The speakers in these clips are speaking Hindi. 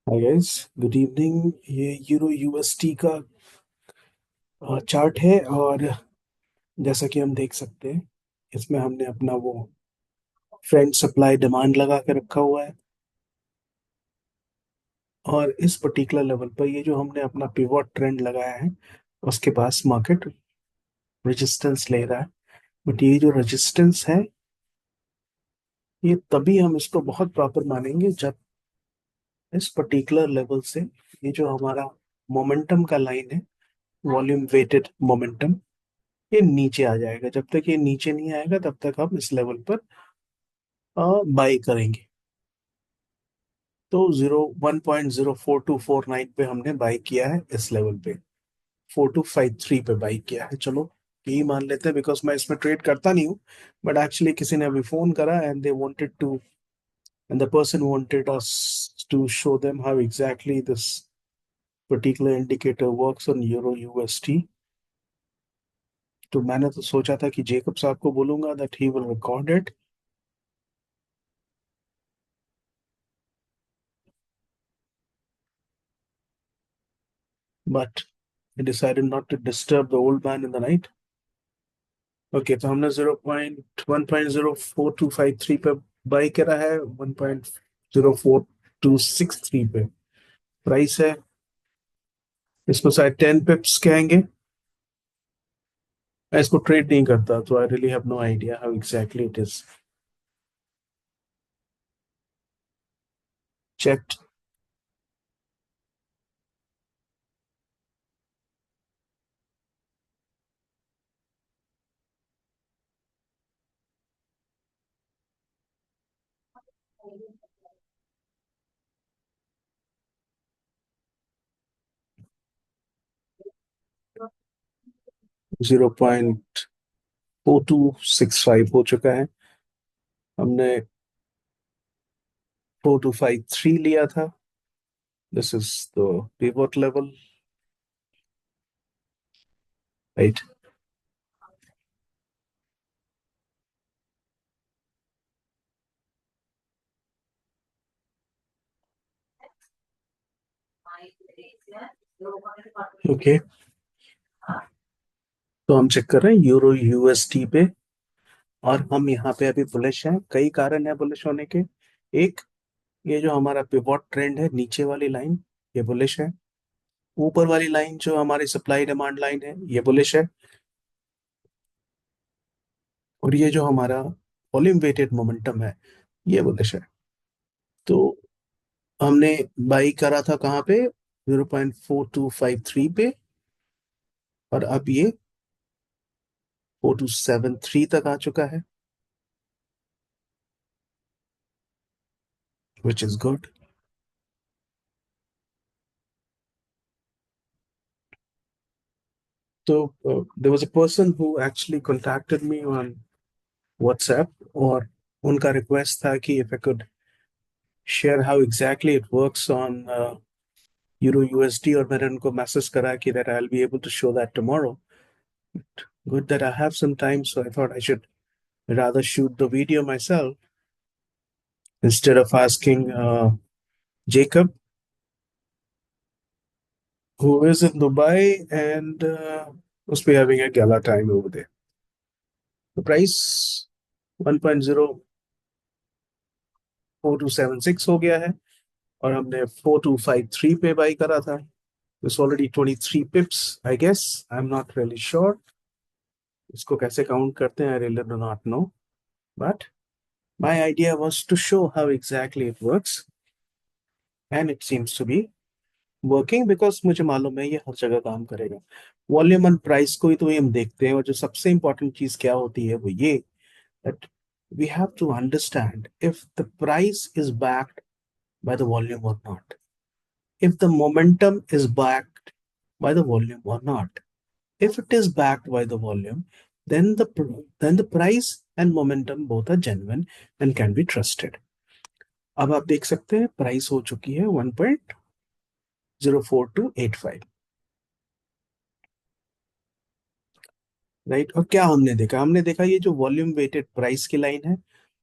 Hi guys, good evening. ये यूरो यूएसटी का चार्ट है। और जैसा कि हम देख सकते हैं, इसमें हमने अपना वो फ्रेंड सप्लाई डिमांड लगा के रखा हुआ है। और इस पर्टिकुलर लेवल पर ये जो हमने अपना पिवोट ट्रेंड लगाया है, उसके पास मार्केट रेजिस्टेंस ले रहा है। बट ये जो रेजिस्टेंस है, ये तभी हम इसको बहुत प्रॉपर मानेंगे जब इस पर्टिकुलर लेवल से ये जो हमारा मोमेंटम का लाइन है, वॉल्यूम वेटेड मोमेंटम, ये नीचे आ जाएगा। जब तक ये नीचे नहीं आएगा तब तक हम इस लेवल पर बाई करेंगे। तो 1.04249 पे हमने बाई किया है, इस लेवल पे 4253 पे बाई किया है। चलो यही मान लेते हैं, बिकॉज मैं इसमें ट्रेड करता नहीं हूँ। बट एक्चुअली किसी ने अभी फोन करा and they wanted to, and the person wanted us to show them how exactly this particular indicator works on euro UST. तो मैंने तो सोचा था कि जेकब साहब को बोलूंगा that he will record it, but I decided not to disturb the old man in the night. Okay, तो हमने 1.0423 पे बाई करा है, 1.04263 पे प्राइस है। इसको शायद 10 पिप्स कहेंगे। मैं इसको ट्रेड नहीं करता, तो I really have no idea how exactly it is checked. 0.4265 हो चुका है। हमने 4253 लिया था। This is the pivot level, right. Okay, तो हम चेक कर रहे हैं यूरो यूएसटी पे। और हम यहाँ पे अभी बुलिश हैं। कई कारण है बुलिश होने के। एक, ये जो हमारा पिवोट ट्रेंड है, नीचे वाली लाइन, ये बुलिश है। ऊपर वाली लाइन जो हमारी सप्लाई डिमांड लाइन है, ये बुलिश है। और ये जो हमारा वॉल्यूम वेटेड मोमेंटम है, ये बुलिश है। तो हमने बाई करा था कहाँ पे? 0.4253 पे। और अब ये 4273 तक आ चुका है, विच इज गुड। तो there was a person who actually contacted me on WhatsApp, और उनका रिक्वेस्ट था कि if I could share how exactly it works on Euro USD, और मैंने उनको मैसेज करा कि that I'll be able to show that tomorrow. Good that I have some time, so I thought I should rather shoot the video myself instead of asking Jacob, who is in Dubai and must be having a gala time over there. The price 1.04276 हो गया है, और हमने 4253 पे बाई करा था। It's already 23 pips, I guess. I'm not really sure. इसको कैसे काउंट करते हैं, I really do not know. But my idea was to show how exactly it works, and it seems to be working, because मुझे मालूम है ये हर जगह काम करेगा। वॉल्यूम एंड प्राइस को ही तो हम देखते हैं, और जो सबसे इंपॉर्टेंट चीज क्या होती है वो ये, that we have to understand if the price is backed by the volume और not, if the momentum is backed by the volume और not. If it is backed by the volume, then the price and momentum both are genuine and can be trusted. अब आप देख सकते हैं प्राइस हो चुकी है 1.04285, राइट। और क्या हमने देखा? हमने देखा ये जो वॉल्यूम वेटेड प्राइस की लाइन है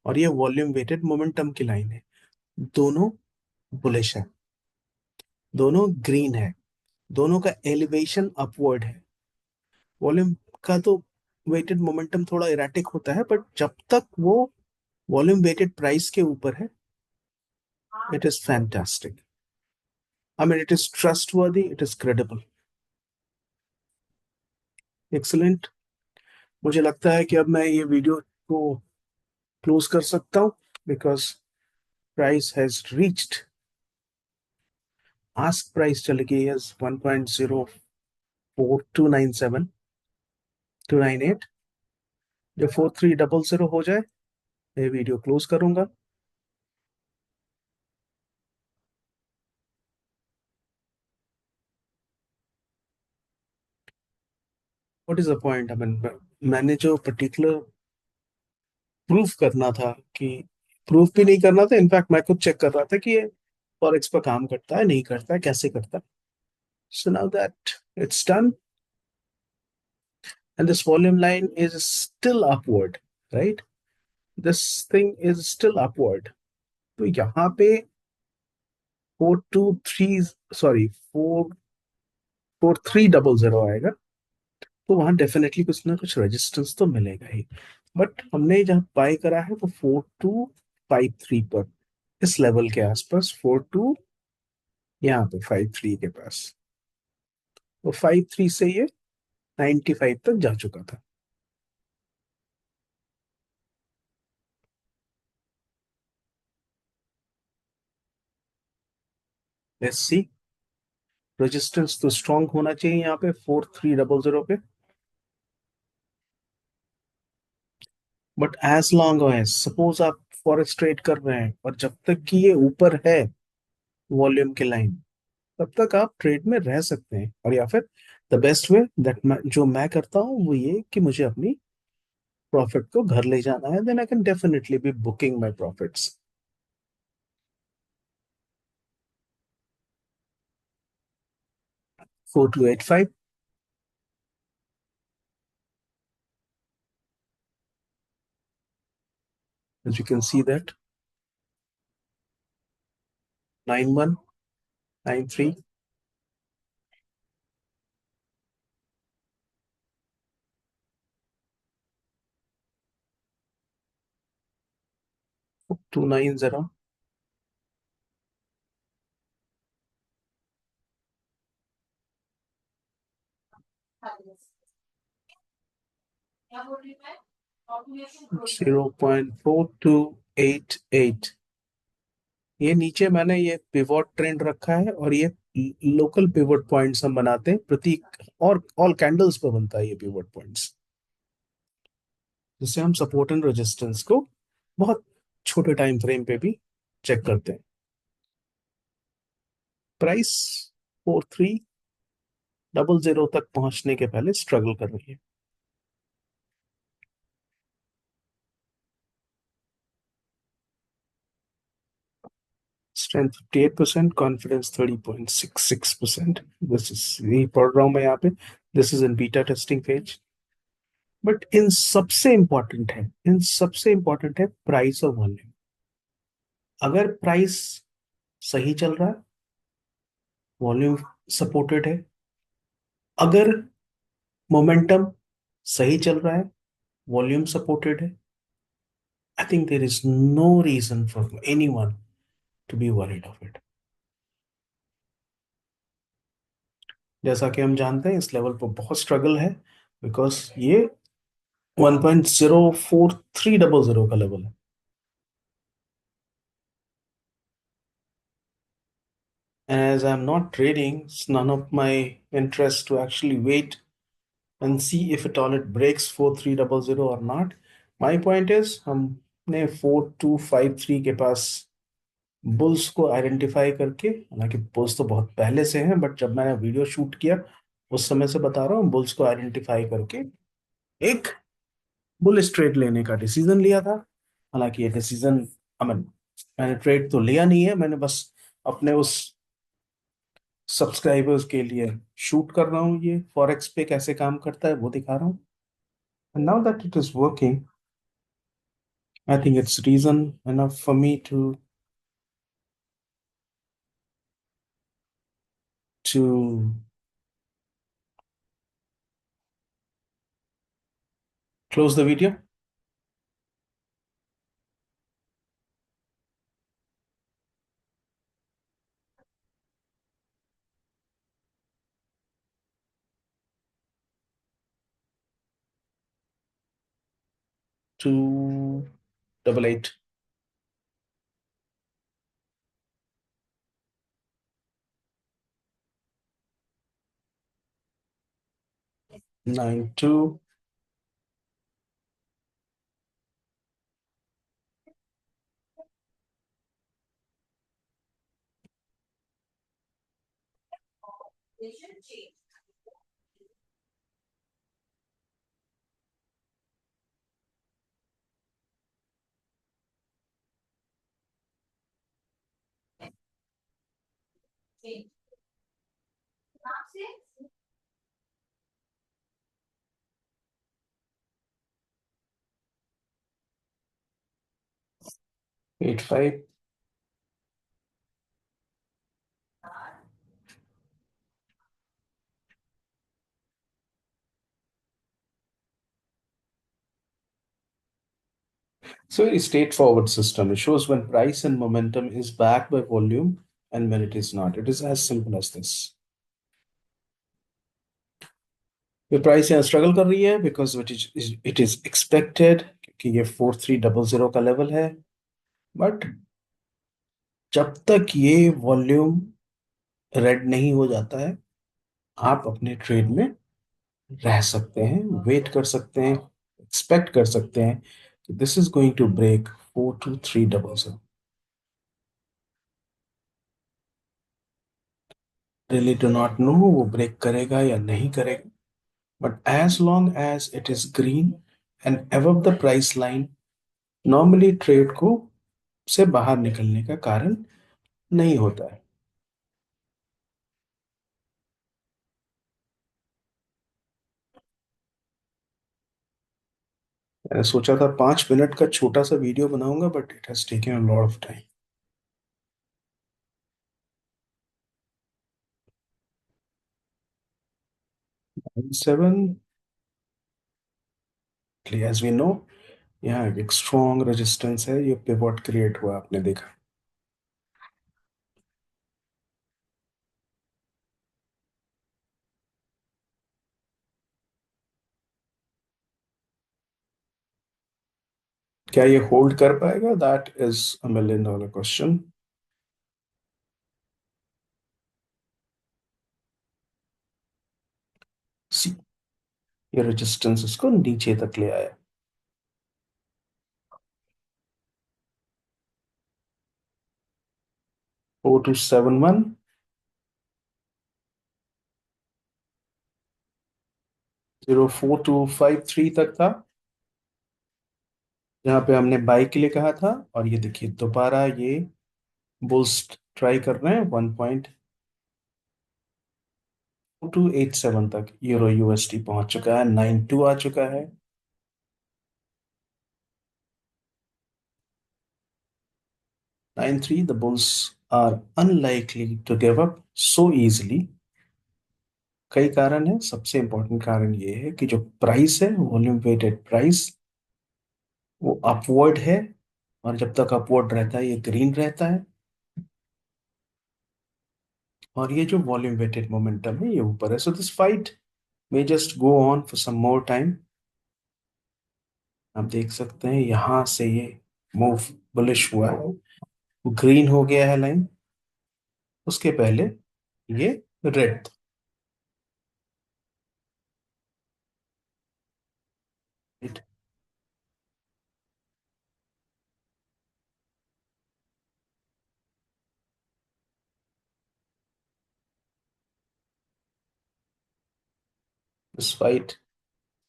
और ये वॉल्यूम वेटेड मोमेंटम की लाइन है, दोनों बुलिश है। दोनों ग्रीन है, दोनों का एलिवेशन अपवर्ड है। वॉल्यूम का तो वेटेड मोमेंटम थोड़ा इरेटिक होता है, बट जब तक वो वॉल्यूम वेटेड प्राइस के ऊपर है, it is fantastic. I mean, it is trustworthy, it is credible, excellent. मुझे लगता है कि अब मैं ये वीडियो को क्लोज कर सकता हूँ, because price has reached, ask price चली गई है 1.04 297 298। जब 4300 हो जाए, मैं वीडियो क्लोज करूंगा। What is the point? I mean, मैंने जो पर्टिकुलर प्रूफ करना था कि, प्रूफ भी नहीं करना था, इनफैक्ट मैं खुद चेक कर रहा था कि ये फॉरेक्स पर काम करता है, नहीं करता है, कैसे करता है। So now that it's done, and this volume line is still upward, right? This thing is still upward. तो यहाँ पे 423, सॉरी, 4300 आएगा, तो वहां डेफिनेटली कुछ ना कुछ रेजिस्टेंस तो मिलेगा ही। बट हमने जहाँ बाय करा है वो 4253 पर, इस लेवल के आसपास, 42, यहाँ पे 53 के पास। तो 53 से ये 95 तक जा चुका था। लेट्स सी, रेजिस्टेंस तो स्ट्रांग होना चाहिए यहाँ पे 4300 पे। But as long as, suppose आप फॉरेक्स ट्रेड कर रहे हैं और जब तक कि ये ऊपर है वॉल्यूम के लाइन, तब तक आप ट्रेड में रह सकते हैं। और या फिर द बेस्ट वे दैट जो मैं करता हूँ वो ये कि मुझे अपनी प्रॉफिट को घर ले जाना है, then I can definitely be booking my profits. 4285, as you can see that, 9193, 290, हाँ, 0.4288। ये नीचे मैंने ये पिवोट ट्रेंड रखा है, और ये लोकल पिवोट पॉइंट्स हम बनाते हैं प्रतीक, और ऑल कैंडल्स पे बनता है ये पिवोट पॉइंट्स, जिससे हम सपोर्ट एंड रेजिस्टेंस को बहुत छोटे टाइम फ्रेम पे भी चेक करते हैं। प्राइस 4300 तक पहुंचने के पहले स्ट्रगल कर रही है। Strength 58%, confidence 30.66%। दिस इज, यही पढ़ रहा हूं मैं यहाँ पे, this is in beta testing phase. But in सबसे इंपॉर्टेंट है, इन सबसे इंपॉर्टेंट है प्राइस और वॉल्यूम। अगर प्राइस सही चल रहा है, वॉल्यूम सपोर्टेड है, अगर मोमेंटम सही चल रहा है, वॉल्यूम सपोर्टेड है, I think there is no reason for any one to be worried of it. जैसा कि हम जानते हैं, इस लेवल पर बहुत स्ट्रगल है, बिकॉज ये 1.04300 का लेवल है। As I'm not trading, it's none of my interest to actually wait and see if at all it breaks 4300 or not. My point is, हमने 4253 के पास बुल्स को आइडेंटिफाई करके, हालांकि बुल्स तो बहुत पहले से हैं, बट जब मैंने वीडियो शूट किया उस समय से बता रहा हूँ, बुल्स को आइडेंटिफाई करके एक बुलिश ट्रेड लेने का डिसीजन लिया था। हालांकि ये डिसीजन, आई मीन, मैंने ट्रेड तो लिया नहीं है, मैंने बस अपने उस सब्सक्राइबर्स के लिए शूट कर रहा हूँ, ये फॉरेक्स पे कैसे काम करता है वो दिखा रहा हूँ। And now that it is working, I think it's reason enough for me to to close the video. Two double eight 92 85 So a straightforward system. It shows when price and momentum is backed by volume and when it is not. It is as simple as this. ये प्राइस यहाँ स्ट्रगल कर रही है बिकॉज इट इज एक्सपेक्टेड कि ये 4300 का लेवल है, बट जब तक ये वॉल्यूम रेड नहीं हो जाता है आप अपने ट्रेड में रह सकते हैं, वेट कर सकते हैं, एक्सपेक्ट कर सकते हैं कि this is going to break 42300. Really do not know वो ब्रेक करेगा या नहीं करेगा, but as long as it is green and above the price line, normally trade को से बाहर निकलने का कारण नहीं होता है. मैंने सोचा था 5 मिनट का छोटा सा वीडियो बनाऊंगा, but it has taken a lot of time. 7, as we know, यहाँ एक स्ट्रॉन्ग रेजिस्टेंस है, ये पिवट क्रिएट हुआ आपने देखा. क्या ये होल्ड कर पाएगा? That is a $1 million question. See, ये रेजिस्टेंस इसको नीचे तक ले आया. 4271, 04253 तक था जहाँ पे हमने बाई के लिए कहा था. और ये देखिए दोबारा ये बुल्स ट्राई कर रहे हैं. 1.287 तक यूरो यूएसडी पहुंच चुका है. 92 आ चुका है. 93. The bulls are unlikely to give up so easily. कई कारण है. सबसे इंपॉर्टेंट कारण ये है कि जो प्राइस है, वॉल्यूम वेटेड प्राइस, वो अपवर्ड है. और जब तक अपवर्ड रहता है ये ग्रीन रहता है. और ये जो वॉल्यूम वेटेड मोमेंटम है ये ऊपर है. So this fight may just go on for some more time. आप देख सकते हैं यहां से ये मूव बुलिश हुआ है, ग्रीन हो गया है लाइन. उसके पहले ये red. This fight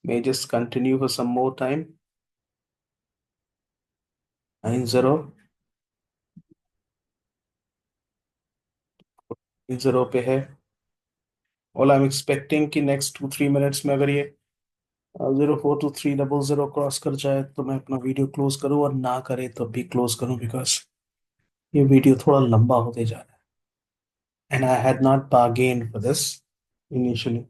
may just continue for some more time. 90, 0 पे है. ऑल आई एम एक्सपेक्टिंग कि नेक्स्ट 2-3 मिनट्स में अगर ये 0.42300 क्रॉस कर जाए तो मैं अपना वीडियो क्लोज करूं, और ना करे तो भी क्लोज करूं, बिकॉज ये वीडियो थोड़ा लंबा होते जा रहा है. and I had not bargained for this initially.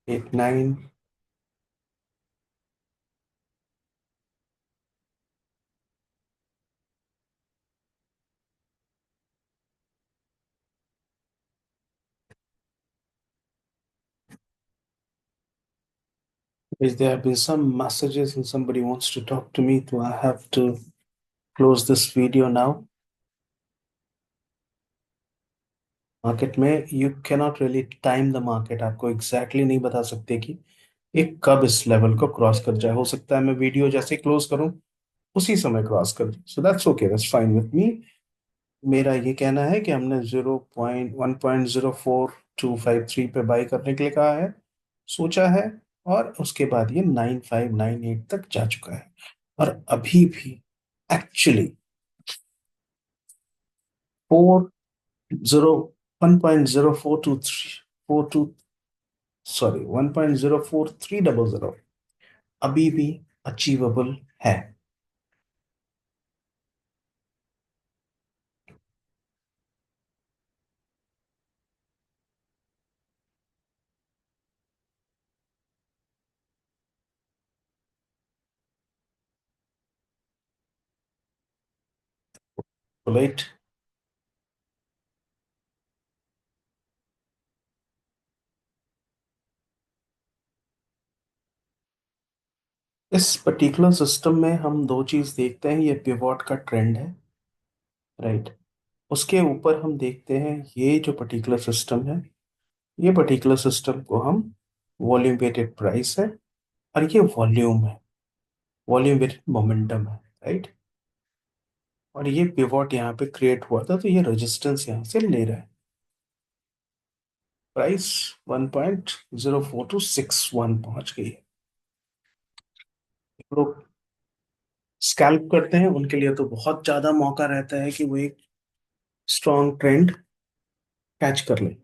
Eight, nine. Is there have been some messages and somebody wants to talk to me, so I have to close this video now. Market में you cannot really time the market, आपको एग्जैक्टली नहीं बता सकते कि ये कब इस लेवल को क्रॉस कर जाए। हो सकता है मैं वीडियो जैसे क्लोज करूं उसी समय क्रॉस कर जाए। So that's okay, that's fine with me. मेरा ये कहना है कि हमने 1.04253 पे बाई करने के लिए कहा है, सोचा है, और उसके बाद ये 9598 तक जा चुका है। और अभी भी एक्चुअली 1.0423 सॉरी 1.04300 अभी भी अचीवेबल है। राइट, इस पर्टिकुलर सिस्टम में हम दो चीज देखते हैं, ये पिवोट का ट्रेंड है, राइट। उसके ऊपर हम देखते हैं ये जो पर्टिकुलर सिस्टम है, ये पर्टिकुलर सिस्टम को हम वॉल्यूम वेटेड प्राइस है, और ये वॉल्यूम है, वॉल्यूम वेटेड मोमेंटम है, राइट। और ये पिवोट यहाँ पे क्रिएट हुआ था, तो ये रेजिस्टेंस यहाँ से ले रहा है। प्राइस 1.04261 पहुंच गई है। लोग स्कैल्प करते हैं उनके लिए तो बहुत ज्यादा मौका रहता है कि वो एक स्ट्रॉन्ग ट्रेंड कैच कर ले,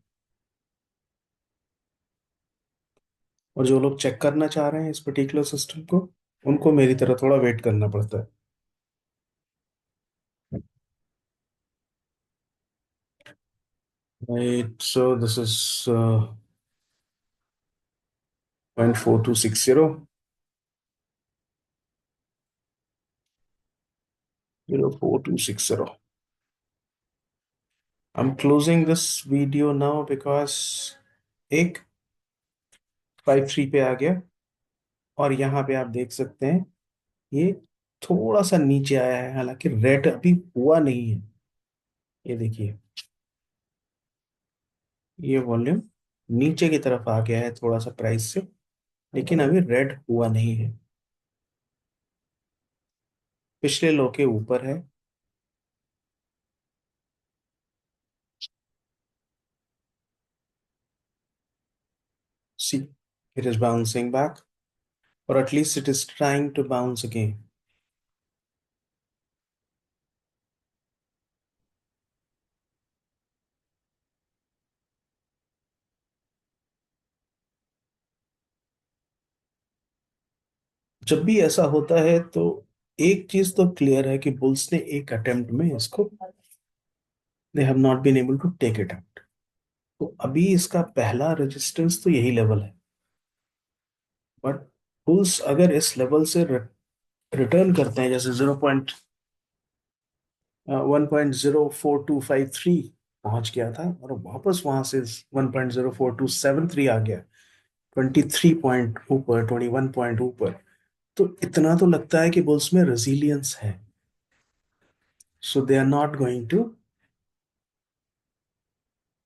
और जो लोग चेक करना चाह रहे हैं इस पर्टिकुलर सिस्टम को, उनको मेरी तरह थोड़ा वेट करना पड़ता है। Right, so this is 0.4260, 0.4260. I'm closing this video now because एक 53 पे आ गया, और यहाँ पे आप देख सकते हैं ये थोड़ा सा नीचे आया है, हालांकि रेड अभी हुआ नहीं है। ये देखिए, ये वॉल्यूम नीचे की तरफ आ गया है थोड़ा सा प्राइस से, लेकिन अभी रेड हुआ नहीं है, पिछले लो के ऊपर है। See, it is bouncing back, or at least it is trying to bounce again. जब भी ऐसा होता है तो एक चीज तो क्लियर है कि बुल्स ने एक अटेम्प्ट में इसको, they have not been able to take it out. तो अभी इसका पहला रेजिस्टेंस तो यही लेवल है, बट बुल्स अगर इस लेवल से रिटर्न करते हैं, जैसे 1.04253 पहुंच गया था और वापस वहां से 1.04273 आ गया, 23 पॉइंट ऊपर, 21 पॉइंट ऊपर, तो इतना तो लगता है कि बुल्स में रेजिलियंस है। So they are not going to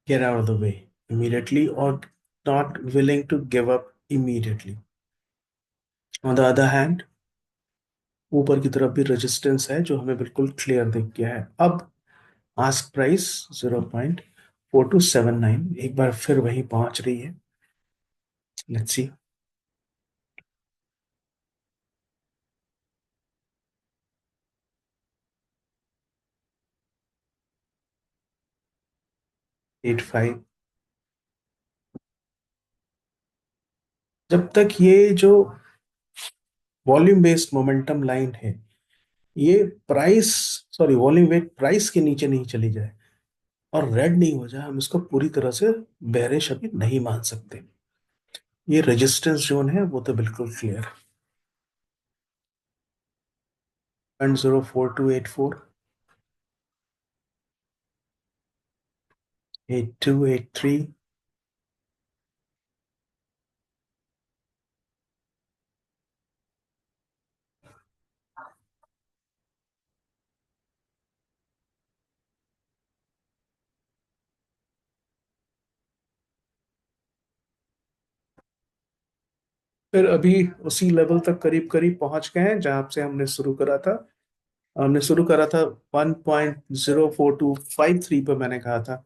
get out of the way immediately, or not willing to give up immediately. On the other hand, ऊपर की तरफ भी रेजिस्टेंस है जो हमें बिल्कुल क्लियर दिख गया है। अब आस्क प्राइस 0.4279 एक बार फिर वहीं पहुंच रही है। Let's see. 85। जब तक ये जो वॉल्यूम बेस्ड मोमेंटम लाइन है, ये price, sorry volume weight price के नीचे नहीं चली जाए और रेड नहीं हो जाए, हम इसको पूरी तरह से बेरिश अभी नहीं मान सकते। ये रेजिस्टेंस जोन है वो तो बिल्कुल क्लियर है। 0.04284, 8283, फिर अभी उसी लेवल तक करीब करीब पहुंच गए हैं जहां से हमने शुरू करा था। हमने शुरू करा था 1.04253 पे, मैंने कहा था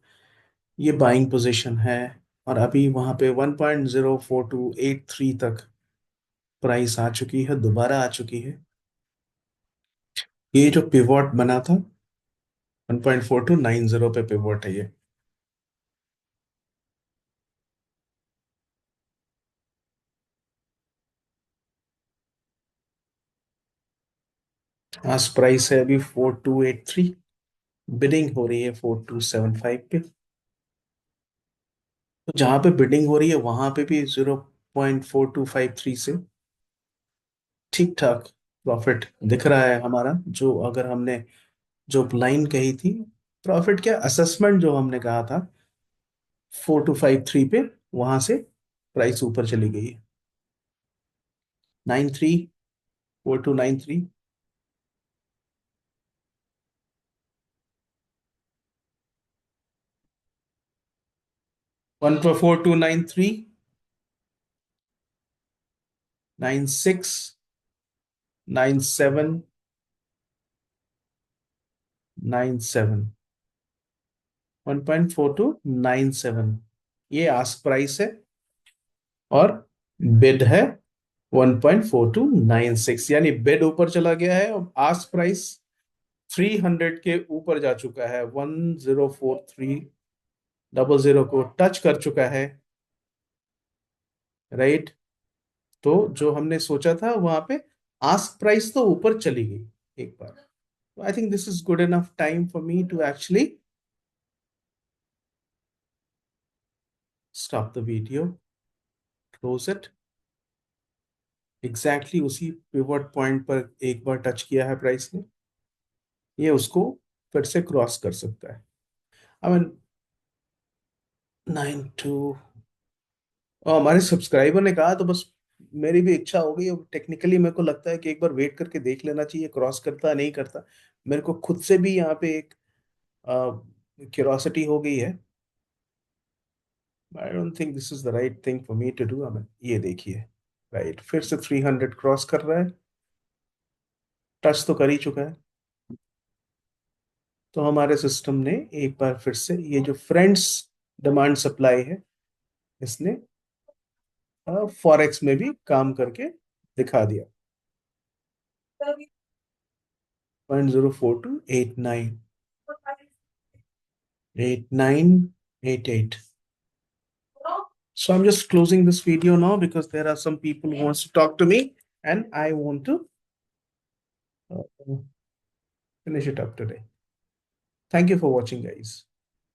ये बाइंग पोजीशन है। और अभी वहां पे 1.04283 तक प्राइस आ चुकी है, दोबारा आ चुकी है। ये जो पिवोट बना था 1.4290 पे पिवोट है ये। आज प्राइस है अभी 4283, बिडिंग हो रही है 4275 पे। तो जहां पे बिडिंग हो रही है वहां पे भी 0.4253 से ठीक ठाक प्रॉफिट दिख रहा है हमारा। जो अगर हमने जो लाइन कही थी, प्रॉफिट क्या असेसमेंट जो हमने कहा था 4253 पे, वहां से प्राइस ऊपर चली गई है। 934293, 14293, 96, 97, 97, 1.4297, ये आस्क प्राइस है। और बिड है 1.4296, यानी बिड ऊपर चला गया है और आस्क प्राइस 300 के ऊपर जा चुका है, 104300 को टच कर चुका है। राइट। तो जो हमने सोचा था वहां पे आस्क प्राइस तो ऊपर चली गई एक बार। I think this is good enough time for me to actually stop the video, close it. Exactly उसी पिवट पॉइंट पर एक बार टच किया है प्राइस ने, ये उसको फिर से क्रॉस कर सकता है। आई मीन 92, और हमारे सब्सक्राइबर ने कहा तो बस मेरी भी इच्छा हो गई। अब टेक्निकली मेरे को लगता है कि एक बार वेट करके देख लेना चाहिए क्रॉस करता है नहीं करता। मेरे को खुद से भी यहाँ पे एक क्यूरोसिटी हो गई है। I don't think this is the right thing for me to do. हमें ये देखिए, राइट, फिर से 300 क्रॉस कर रहा है, टच तो कर ही चुका है। तो हमारे सिस्टम ने एक बार फिर से ये जो फ्रेंड्स डिमांड सप्लाई है, इसने फॉरेक्स में भी काम करके दिखा दिया। 0.04289, 8988. So I'm just closing this video now because there are some people who wants to talk to me and I want to uh, finish it up today. Thank you for watching, guys.